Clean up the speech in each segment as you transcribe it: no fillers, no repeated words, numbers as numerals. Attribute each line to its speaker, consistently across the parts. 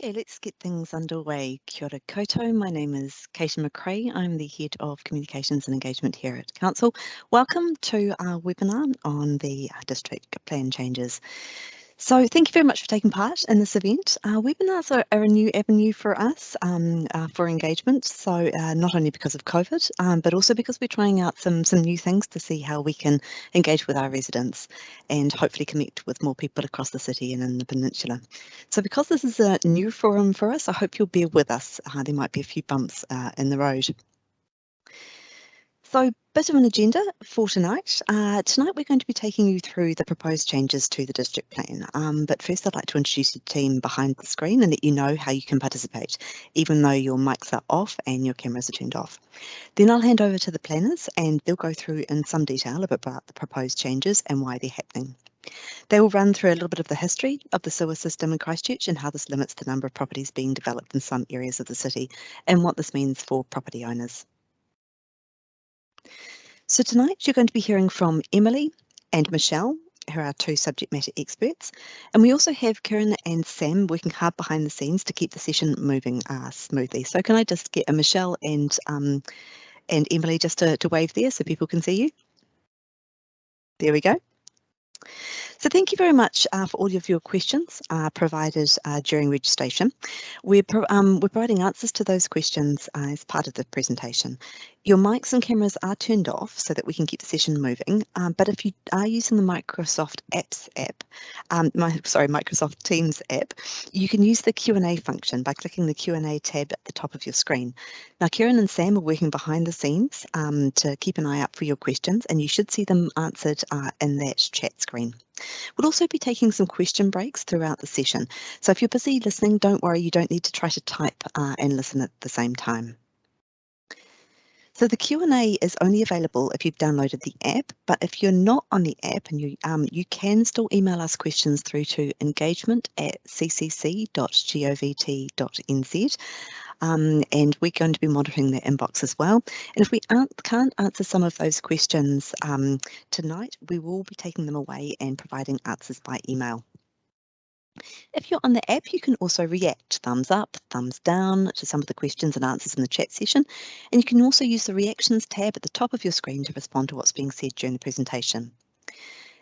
Speaker 1: Okay, let's get things underway. Kia ora koutou. My name is Katie McRae. I'm the Head of Communications and Engagement here at Council. Welcome to our webinar on the District Plan Changes. So thank you very much for taking part in this event. Webinars are a new avenue for us for engagement. So not only because of COVID, but also because we're trying out some new things to see how we can engage with our residents and hopefully connect with more people across the city and in the peninsula. So because this is a new forum for us, I hope you'll bear with us. There might be a few bumps in the road. So, bit of an agenda for tonight. Tonight we're going to be taking you through the proposed changes to the district plan. But first I'd like to introduce the team behind the screen and let you know how you can participate, even though your mics are off and your cameras are turned off. Then I'll hand over to the planners and they'll go through in some detail about the proposed changes and why they're happening. They will run through a little bit of the history of the sewer system in Christchurch and how this limits the number of properties being developed in some areas of the city and what this means for property owners. So tonight you're going to be hearing from Emily and Michelle, who are our two subject matter experts. And we also have Karen and Sam working hard behind the scenes to keep the session moving smoothly. So can I just get a Michelle and Emily just to wave there so people can see you? There we go. So thank you very much for all of your questions provided during registration. We're providing answers to those questions as part of the presentation. Your mics and cameras are turned off so that we can keep the session moving, but if you are using the Microsoft Microsoft Teams app, you can use the Q&A function by clicking the Q&A tab at the top of your screen. Now, Karen and Sam are working behind the scenes to keep an eye out for your questions, and you should see them answered in that chat screen. We'll also be taking some question breaks throughout the session. So if you're busy listening, don't worry, you don't need to try to type and listen at the same time. So the Q&A is only available if you've downloaded the app, but if you're not on the app, and you can still email us questions through to engagement@ccc.govt.nz. And we're going to be monitoring the inbox as well. And if we can't answer some of those questions tonight, we will be taking them away and providing answers by email. If you're on the app, you can also react, thumbs up, thumbs down to some of the questions and answers in the chat session. And you can also use the reactions tab at the top of your screen to respond to what's being said during the presentation.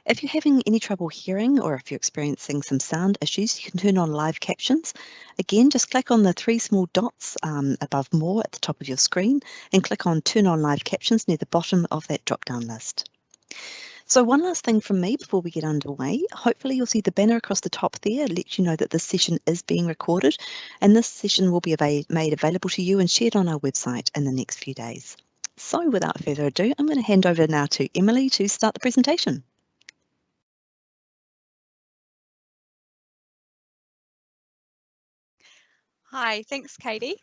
Speaker 1: If you're having any trouble hearing or if you're experiencing some sound issues, you can turn on live captions. Again, just click on the three small dots above More at the top of your screen and click on Turn on Live Captions near the bottom of that drop-down list. So one last thing from me before we get underway. Hopefully you'll see the banner across the top there, let you know that this session is being recorded, and this session will be made available to you and shared on our website in the next few days. So without further ado, I'm going to hand over now to Emily to start the presentation.
Speaker 2: Hi, thanks, Katie.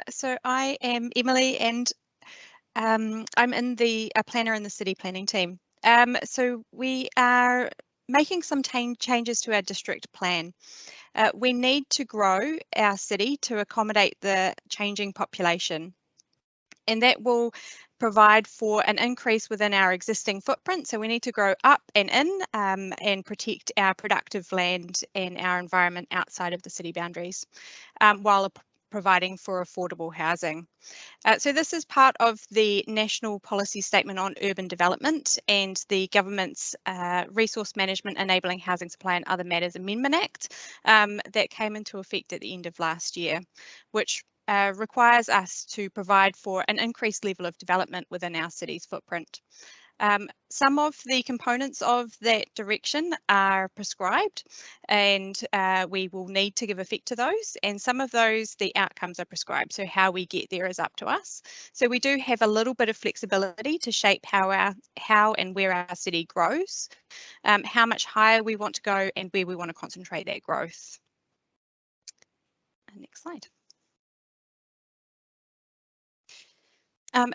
Speaker 2: So I am Emily, and I'm in the planner in the city planning team. So we are making some changes to our district plan. We need to grow our city to accommodate the changing population, and that will provide for an increase within our existing footprint. So we need to grow up and in and protect our productive land and our environment outside of the city boundaries while providing for affordable housing. So this is part of the National Policy Statement on Urban Development and the government's Resource Management Enabling Housing Supply and Other Matters Amendment Act that came into effect at the end of last year, which requires us to provide for an increased level of development within our city's footprint. Some of the components of that direction are prescribed, and we will need to give effect to those, and some of those, the outcomes are prescribed, so how we get there is up to us. So we do have a little bit of flexibility to shape how and where our city grows, how much higher we want to go and where we want to concentrate that growth. Next slide.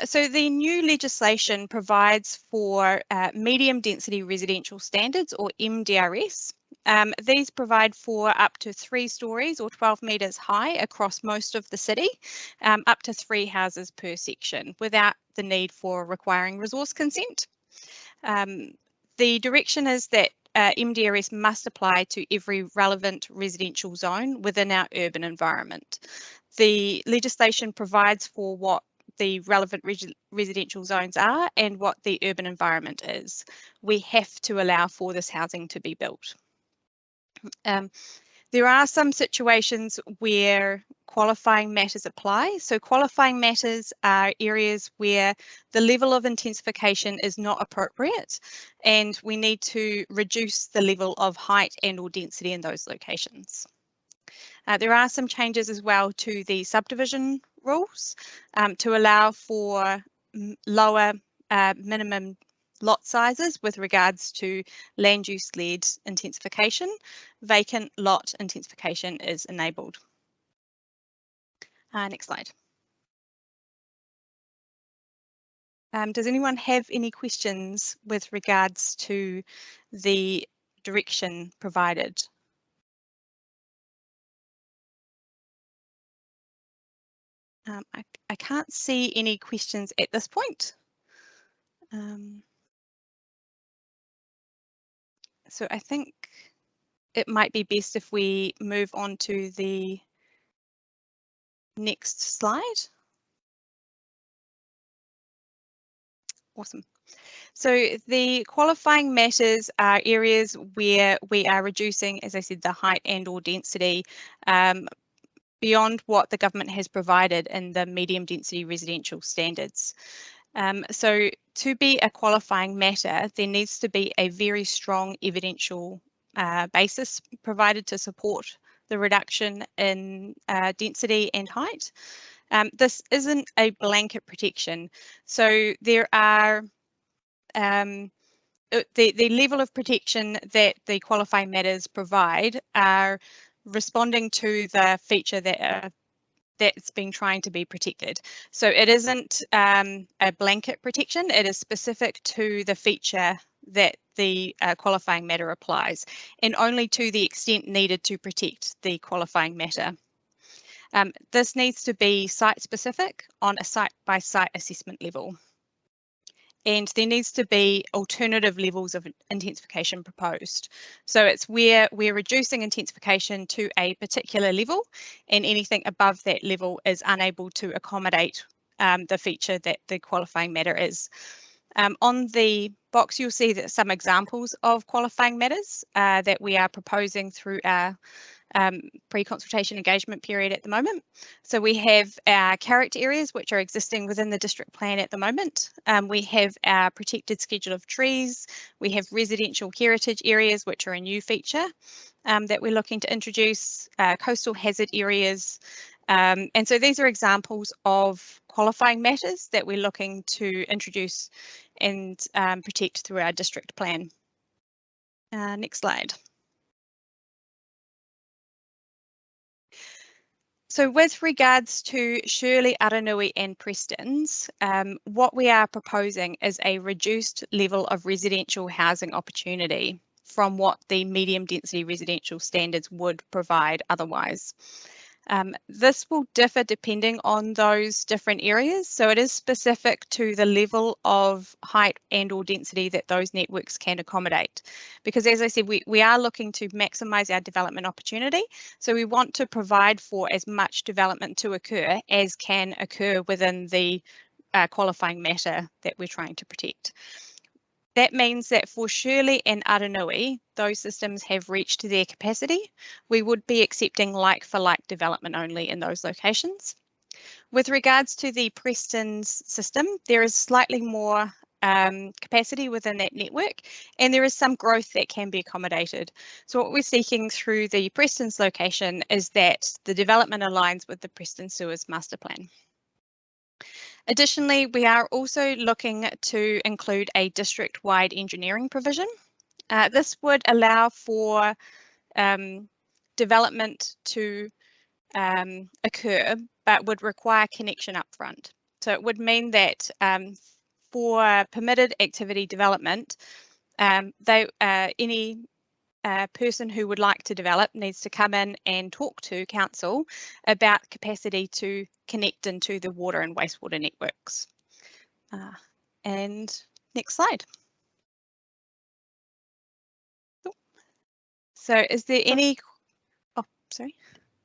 Speaker 2: So the new legislation provides for medium density residential standards, or MDRS. These provide for up to 3 stories or 12 metres high across most of the city, up to 3 houses per section, without the need for requiring resource consent. The direction is that MDRS must apply to every relevant residential zone within our urban environment. The legislation provides for what the relevant residential zones are and what the urban environment is. We have to allow for this housing to be built. There are some situations where qualifying matters apply. So qualifying matters are areas where the level of intensification is not appropriate and we need to reduce the level of height and or density in those locations. There are some changes as well to the subdivision rules to allow for lower minimum lot sizes with regards to land use led intensification. Vacant lot intensification is enabled. Next slide. Does anyone have any questions with regards to the direction provided? I can't see any questions at this point. So I think it might be best if we move on to the next slide. Awesome. So the qualifying matters are areas where we are reducing, as I said, the height and or density beyond what the government has provided in the medium density residential standards. So to be a qualifying matter, there needs to be a very strong evidential basis provided to support the reduction in density and height. This isn't a blanket protection. So there are the level of protection that the qualifying matters provide are responding to the feature that's been trying to be protected. So it isn't a blanket protection, it is specific to the feature that the qualifying matter applies, and only to the extent needed to protect the qualifying matter. This needs to be site specific on a site by site assessment level. And there needs to be alternative levels of intensification proposed. So it's where we're reducing intensification to a particular level and anything above that level is unable to accommodate the feature that the qualifying matter is. On the box, you'll see that some examples of qualifying matters that we are proposing through our pre-consultation engagement period at the moment. So we have our character areas which are existing within the district plan at the moment. We have our protected schedule of trees. We have residential heritage areas which are a new feature that we're looking to introduce, coastal hazard areas. And so these are examples of qualifying matters that we're looking to introduce and protect through our district plan. Next slide. So with regards to Shirley, Aranui and Preston's, what we are proposing is a reduced level of residential housing opportunity from what the medium density residential standards would provide otherwise. This will differ depending on those different areas. So it is specific to the level of height and or density that those networks can accommodate. Because as I said, we are looking to maximise our development opportunity. So we want to provide for as much development to occur as can occur within the qualifying matter that we're trying to protect. That means that for Shirley and Aranui, those systems have reached their capacity. We would be accepting like-for-like development only in those locations. With regards to the Preston's system, there is slightly more capacity within that network, and there is some growth that can be accommodated. So what we're seeking through the Preston's location is that the development aligns with the Preston Sewers Master Plan. Additionally, we are also looking to include a district-wide engineering provision. This would allow for development to occur, but would require connection upfront. So it would mean that for permitted activity development, any person who would like to develop needs to come in and talk to council about capacity to connect into the water and wastewater networks. And next slide. So is there any, oh, sorry.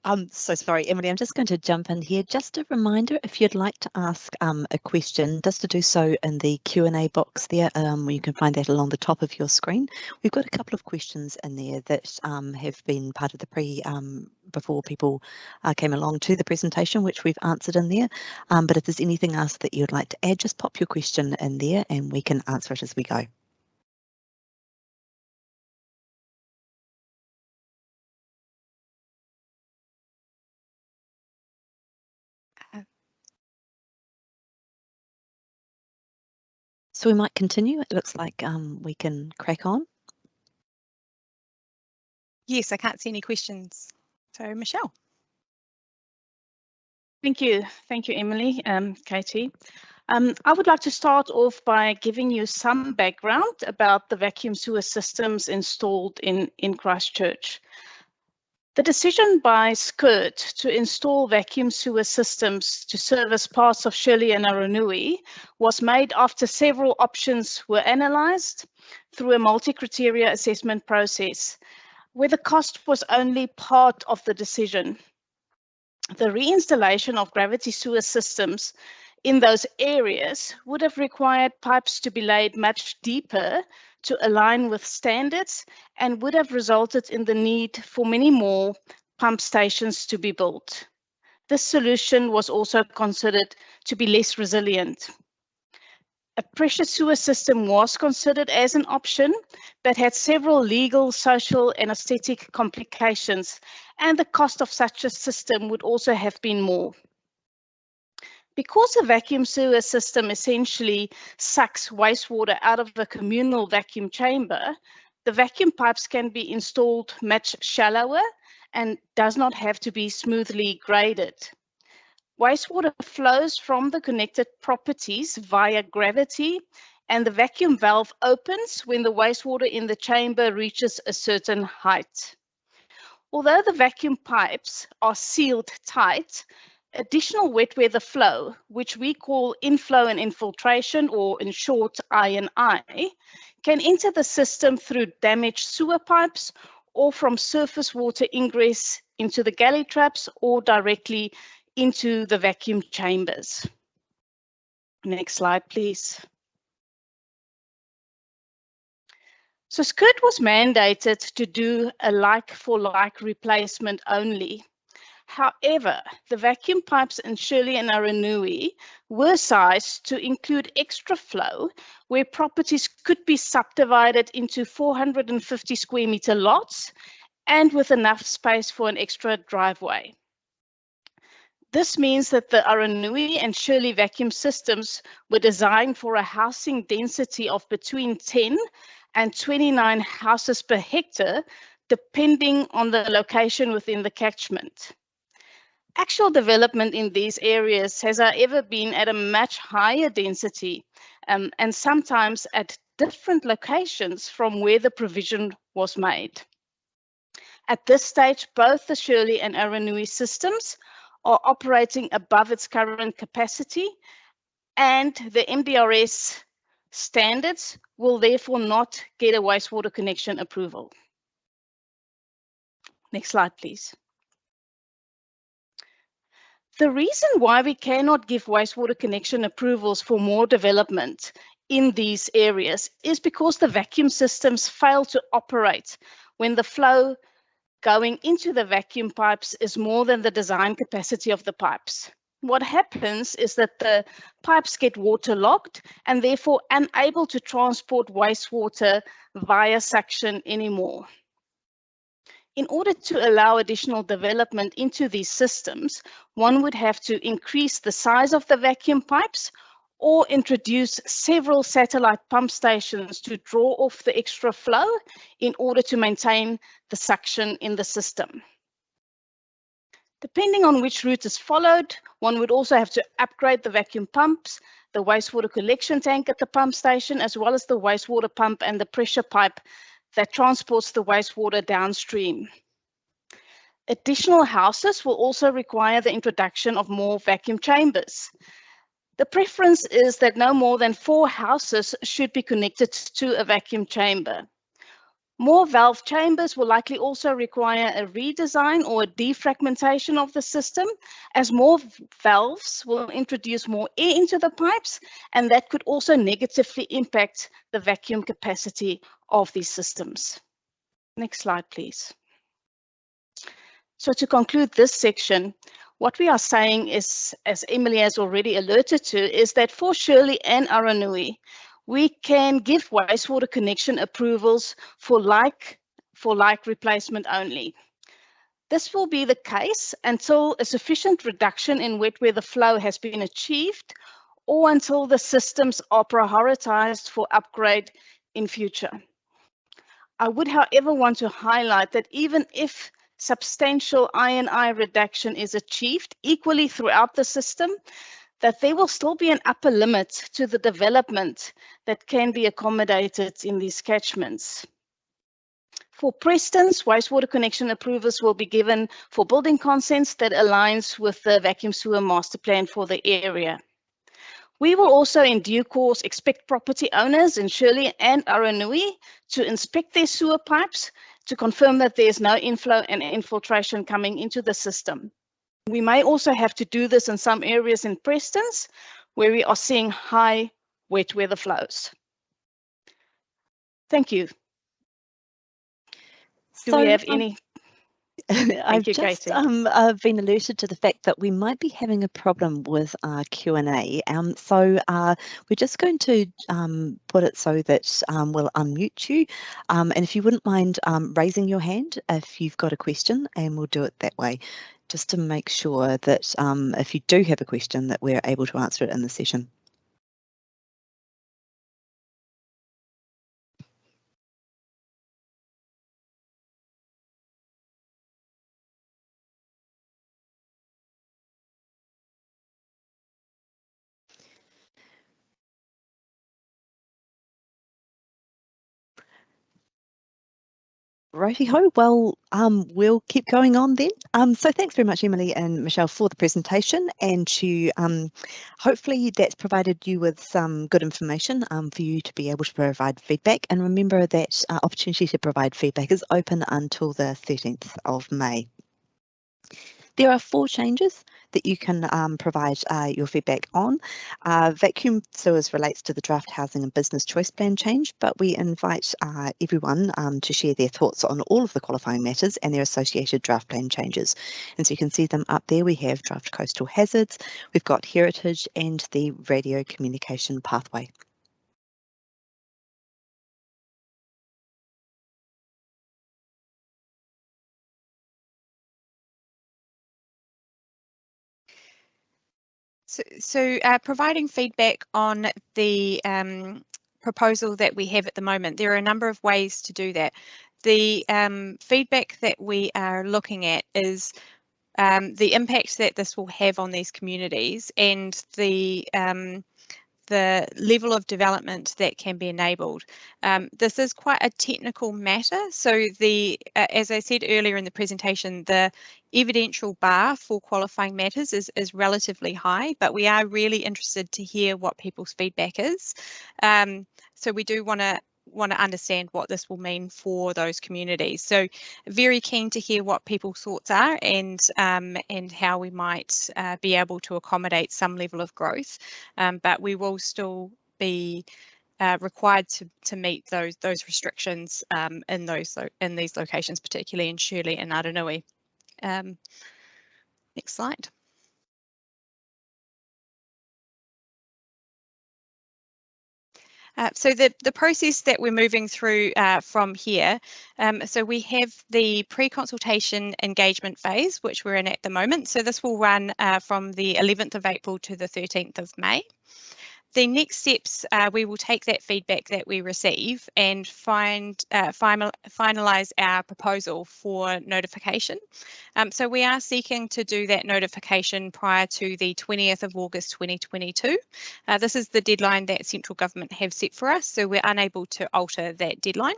Speaker 1: I'm so sorry, Emily, I'm just going to jump in here. Just a reminder, if you'd like to ask a question, just to do so in the Q&A box there, where you can find that along the top of your screen. We've got a couple of questions in there that have been part of the before people came along to the presentation, which we've answered in there. But if there's anything else that you'd like to add, just pop your question in there and we can answer it as we go. So we might continue. It looks like we can crack on.
Speaker 2: Yes, I can't see any questions. So Michelle.
Speaker 3: Thank you, Emily, Katie. I would like to start off by giving you some background about the vacuum sewer systems installed in Christchurch. The decision by SCIRT to install vacuum sewer systems to service parts of Shirley and Aranui was made after several options were analysed through a multi-criteria assessment process, where the cost was only part of the decision. The reinstallation of gravity sewer systems in those areas would have required pipes to be laid much deeper to align with standards and would have resulted in the need for many more pump stations to be built. This solution was also considered to be less resilient. A pressure sewer system was considered as an option, but had several legal, social, and aesthetic complications, and the cost of such a system would also have been more. Because a vacuum sewer system essentially sucks wastewater out of a communal vacuum chamber, the vacuum pipes can be installed much shallower and does not have to be smoothly graded. Wastewater flows from the connected properties via gravity, and the vacuum valve opens when the wastewater in the chamber reaches a certain height. Although the vacuum pipes are sealed tight, additional wet weather flow, which we call inflow and infiltration, or in short I&I, can enter the system through damaged sewer pipes or from surface water ingress into the galley traps or directly into the vacuum chambers. Next slide, please. So SCIRT was mandated to do a like-for-like replacement only. However, the vacuum pipes in Shirley and Aranui were sized to include extra flow, where properties could be subdivided into 450 square meter lots and with enough space for an extra driveway. This means that the Aranui and Shirley vacuum systems were designed for a housing density of between 10 and 29 houses per hectare, depending on the location within the catchment. Actual development in these areas has, however, been at a much higher density and sometimes at different locations from where the provision was made. At this stage, both the Shirley and Aranui systems are operating above its current capacity, and the MDRS standards will therefore not get a wastewater connection approval. Next slide, please. The reason why we cannot give wastewater connection approvals for more development in these areas is because the vacuum systems fail to operate when the flow going into the vacuum pipes is more than the design capacity of the pipes. What happens is that the pipes get waterlogged and therefore unable to transport wastewater via suction anymore. In order to allow additional development into these systems, one would have to increase the size of the vacuum pipes or introduce several satellite pump stations to draw off the extra flow in order to maintain the suction in the system. Depending on which route is followed, one would also have to upgrade the vacuum pumps, the wastewater collection tank at the pump station, as well as the wastewater pump and the pressure pipe that transports the wastewater downstream. Additional houses will also require the introduction of more vacuum chambers. The preference is that no more than 4 houses should be connected to a vacuum chamber. More valve chambers will likely also require a redesign or a defragmentation of the system, as more valves will introduce more air into the pipes, and that could also negatively impact the vacuum capacity of these systems. Next slide, please. So to conclude this section, what we are saying is, as Emily has already alerted to, is that for Shirley and Aranui, we can give wastewater connection approvals for like replacement only. This will be the case until a sufficient reduction in wet weather flow has been achieved, or until the systems are prioritized for upgrade in future. I would, however, want to highlight that even if substantial I&I reduction is achieved equally throughout the system, that there will still be an upper limit to the development that can be accommodated in these catchments. For Preston's, wastewater connection approvals will be given for building consents that aligns with the vacuum sewer master plan for the area. We will also in due course expect property owners in Shirley and Aranui to inspect their sewer pipes to confirm that there is no inflow and infiltration coming into the system. We may also have to do this in some areas in Preston's where we are seeing high wet weather flows. Thank you. Do we have any?
Speaker 1: I've
Speaker 3: you,
Speaker 1: just
Speaker 3: Katie.
Speaker 1: been alerted to the fact that we might be having a problem with our Q&A. So we're just going to put it so that we'll unmute you. And if you wouldn't mind raising your hand if you've got a question, and we'll do it that way, just to make sure that if you do have a question that we're able to answer it in the session. Righty-ho, well, we'll keep going on then. So thanks very much, Emily and Michelle, for the presentation, and to hopefully that's provided you with some good information for you to be able to provide feedback. And remember that opportunity to provide feedback is open until the 13th of May. There are 4 changes that you can provide your feedback on. Vacuum sewers relates to the draft housing and business choice plan change, but we invite everyone to share their thoughts on all of the qualifying matters and their associated draft plan changes. And so you can see them up there. We have draft coastal hazards, we've got heritage and the radio communication pathway.
Speaker 2: So providing feedback on the proposal that we have at the moment, there are a number of ways to do that. The feedback that we are looking at is the impact that this will have on these communities and the level of development that can be enabled. This is quite a technical matter. So as I said earlier in the presentation, the evidential bar for qualifying matters is relatively high, but we are really interested to hear what people's feedback is. So we do want to understand what this will mean for those communities. So very keen to hear what people's thoughts are and how we might be able to accommodate some level of growth, but we will still be required to meet those restrictions in these locations, particularly in Shirley and Aranui. Next slide. So the process that we're moving through from here, so we have the pre-consultation engagement phase, which we're in at the moment. So this will run from the 11th of April to the 13th of May. The next steps, we will take that feedback that we receive and finalise our proposal for notification. So we are seeking to do that notification prior to the 20th of August 2022. This is the deadline that central government have set for us, so we're unable to alter that deadline.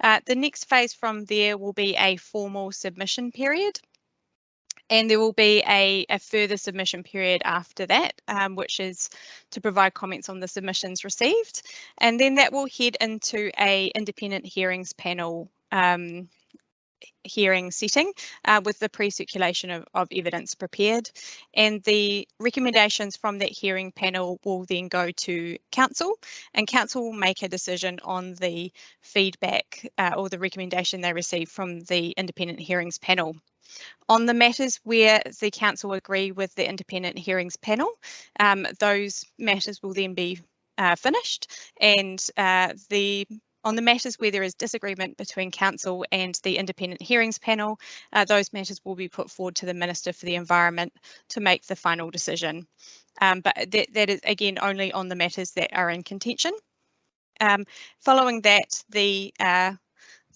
Speaker 2: The next phase from there will be a formal submission period. And there will be a further submission period after that, which is to provide comments on the submissions received. And then that will head into a independent hearings panel hearing setting with the pre-circulation of evidence prepared. And the recommendations from that hearing panel will then go to council, and council will make a decision on the feedback or the recommendation they receive from the independent hearings panel. On the matters where the council agree with the independent hearings panel, those matters will then be finished, and on the matters where there is disagreement between council and the independent hearings panel, those matters will be put forward to the Minister for the Environment to make the final decision. But that is again only on the matters that are in contention. Following that,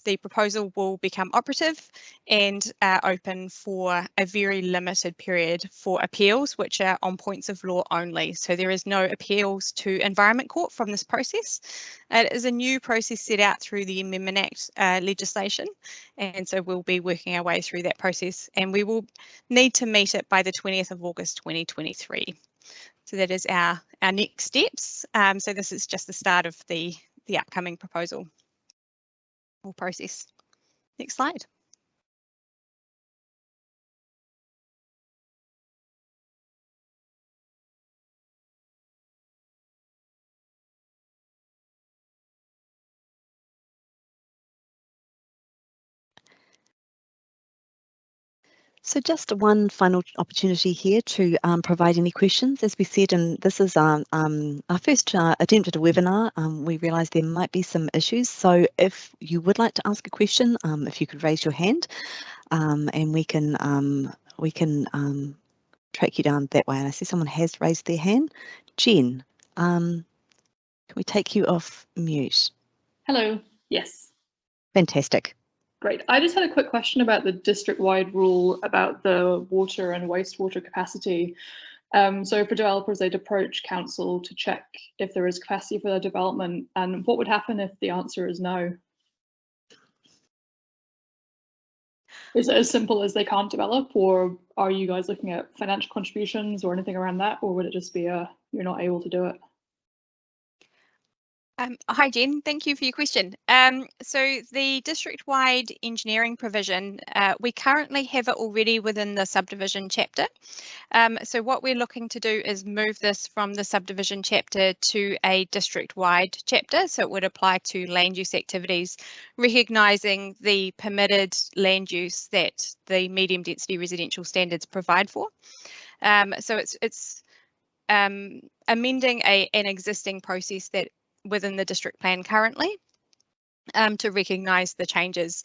Speaker 2: the proposal will become operative and open for a very limited period for appeals, which are on points of law only. So there is no appeals to Environment Court from this process. It is a new process set out through the Amendment Act legislation, and so we'll be working our way through that process, and we will need to meet it by the 20th of August 2023. So that is our next steps. So this is just the start of the upcoming proposal or process. Next slide.
Speaker 1: So just one final opportunity here to provide any questions. As we said, and this is our first attempt at a webinar, we realise there might be some issues. So if you would like to ask a question, if you could raise your hand, and we can track you down that way. And I see someone has raised their hand. Jen, can we take you off mute?
Speaker 4: Hello. Yes.
Speaker 1: Fantastic.
Speaker 4: Great. I just had a quick question about the district-wide rule about the water and wastewater capacity. So for developers, they'd approach council to check if there is capacity for their development, and what would happen if the answer is no? Is it as simple as they can't develop, or are you guys looking at financial contributions or anything around that, or would it just be you're not able to do it?
Speaker 2: Hi Jen, thank you for your question. So the district-wide engineering provision, we currently have it already within the subdivision chapter. So what we're looking to do is move this from the subdivision chapter to a district-wide chapter. So it would apply to land use activities, recognising the permitted land use that the medium density residential standards provide for. So it's amending an existing process that within the district plan currently to recognise the changes.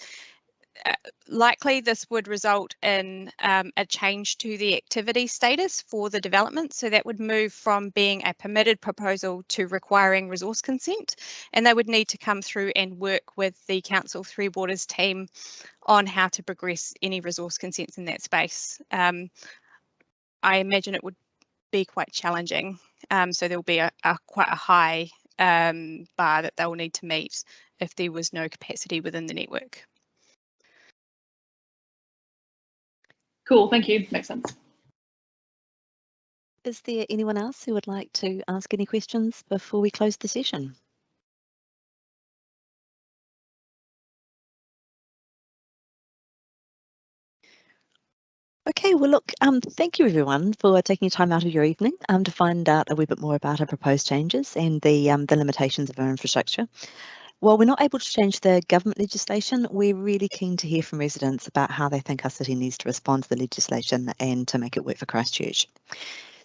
Speaker 2: Likely this would result in a change to the activity status for the development, so that would move from being a permitted proposal to requiring resource consent, and they would need to come through and work with the Council Three Waters team on how to progress any resource consents in that space. I imagine it would be quite challenging, so there will be quite a high bar that they will need to meet if there was no capacity within the network.
Speaker 4: Cool, thank you. Makes sense.
Speaker 1: Is there anyone else who would like to ask any questions before we close the session? Okay, well look, thank you everyone for taking time out of your evening to find out a wee bit more about our proposed changes and the limitations of our infrastructure. While we're not able to change the government legislation, we're really keen to hear from residents about how they think our city needs to respond to the legislation and to make it work for Christchurch.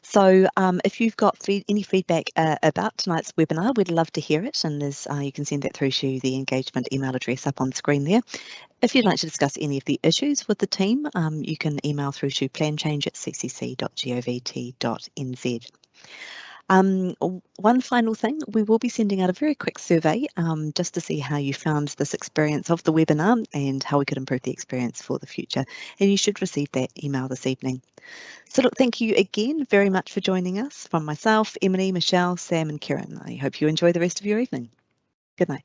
Speaker 1: So if you've got any feedback about tonight's webinar, we'd love to hear it, and you can send that through to the engagement email address up on the screen there. If you'd like to discuss any of the issues with the team, you can email through to planchange@ccc.govt.nz. One final thing, we will be sending out a very quick survey just to see how you found this experience of the webinar and how we could improve the experience for the future. And you should receive that email this evening. So look, thank you again very much for joining us from myself, Emily, Michelle, Sam and Kieran. I hope you enjoy the rest of your evening. Good night.